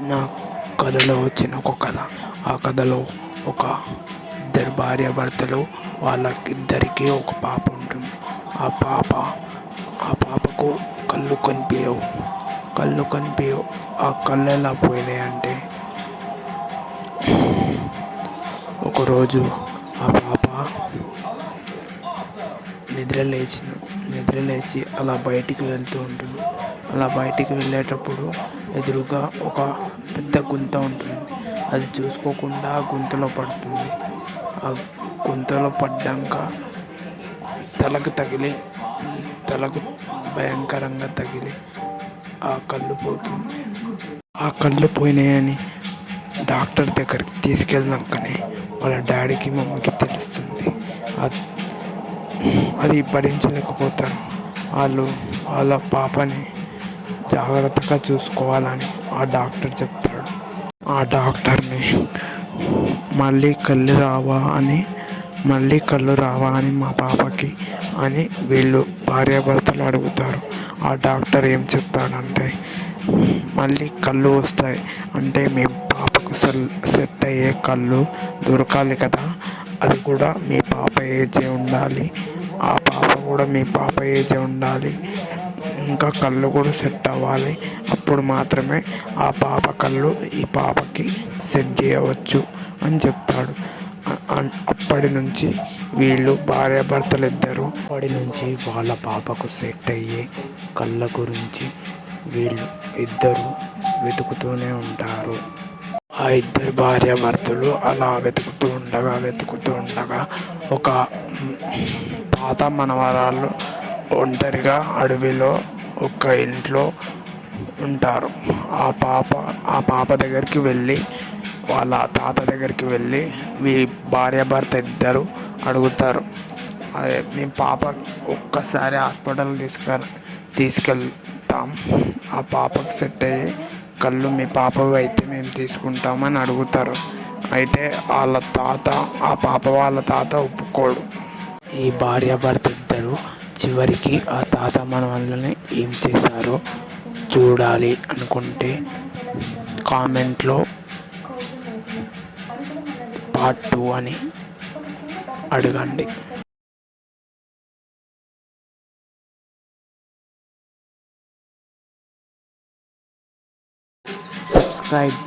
నా కథలో వచ్చిన ఒక కథ. ఆ కథలో ఒక ఇద్దరు భార్యాభర్తలు, వాళ్ళకిద్దరికీ ఒక పాప ఉంటుంది. ఆ పాపకు కళ్ళు కనిపించవు. ఆ కళ్ళు ఎలా పోయినాయి అంటే, ఒకరోజు ఆ పాప నిద్రలేచి అలా బయటికి వెళ్తూ ఉంటుంది. అలా బయటికి వెళ్ళేటప్పుడు ఎదురుగా ఒక పెద్ద గుంత ఉంటుంది. అది చూసుకోకుండా ఆ గుంతలో పడుతుంది. ఆ గుంతలో పడ్డాక తలకు భయంకరంగా తగిలి ఆ కళ్ళు పోతుంది. ఆ కళ్ళు పోయినాయని డాక్టర్ దగ్గరికి తీసుకెళ్ళినాకనే వాళ్ళ డాడీకి మమ్మీకి తెలుస్తుంది. అది భరించలేకపోతారు. వాళ్ళ పాపని జాగ్రత్తగా చూసుకోవాలని ఆ డాక్టర్ చెప్తాడు. ఆ డాక్టర్ని మళ్ళీ కళ్ళు రావా అని మా పాపకి అని వీళ్ళు భార్యాభర్తలు అడుగుతారు. ఆ డాక్టర్ ఏం చెప్తాడంటే, మళ్ళీ కళ్ళు వస్తాయి అంటే మీ పాపకు సెట్ అయ్యే కళ్ళు దొరకాలి కదా, అది కూడా మీ పాప ఏజే ఉండాలి, ఆ పాప కూడా మీ పాప ఏజే ఉండాలి, ఇంకా కళ్ళు కూడా సెట్ అవ్వాలి. అప్పుడు మాత్రమే ఆ పాప కళ్ళు ఈ పాపకి సెట్ చేయవచ్చు అని చెప్తాడు. అప్పటి నుంచి వీళ్ళు భార్యాభర్తలు ఇద్దరు వాళ్ళ పాపకు సెట్ అయ్యే కళ్ళ గురించి వీళ్ళు ఇద్దరు వెతుకుతూనే ఉంటారు. ఆ ఇద్దరు భార్యాభర్తలు అలా వెతుకుతూ ఉండగా ఒక తాత మనవరాళ్ళు ఒంటరిగా అడవిలో ఒక ఇంట్లో ఉంటారు. ఆ పాప దగ్గరికి వెళ్ళి వాళ్ళ తాత దగ్గరికి వెళ్ళి భార్యాభర్త ఇద్దరు అడుగుతారు, అదే మీ పాప ఒక్కసారి హాస్పిటల్ తీసుకెళ్తాం, ఆ పాపకు సెట్ అయ్యే కళ్ళు మీ పాపవి అయితే మేము తీసుకుంటామని అడుగుతారు. అయితే ఆ పాప వాళ్ళ తాత ఒప్పుకోడు. ఈ భార్యాభర్త ఇద్దరు చివరికి ఆ తాత మనవళ్ళని ఏం చేశారో చూడాలి అనుకుంటే కామెంట్లో పార్ట్ 2 అని అడగండి. Subscribe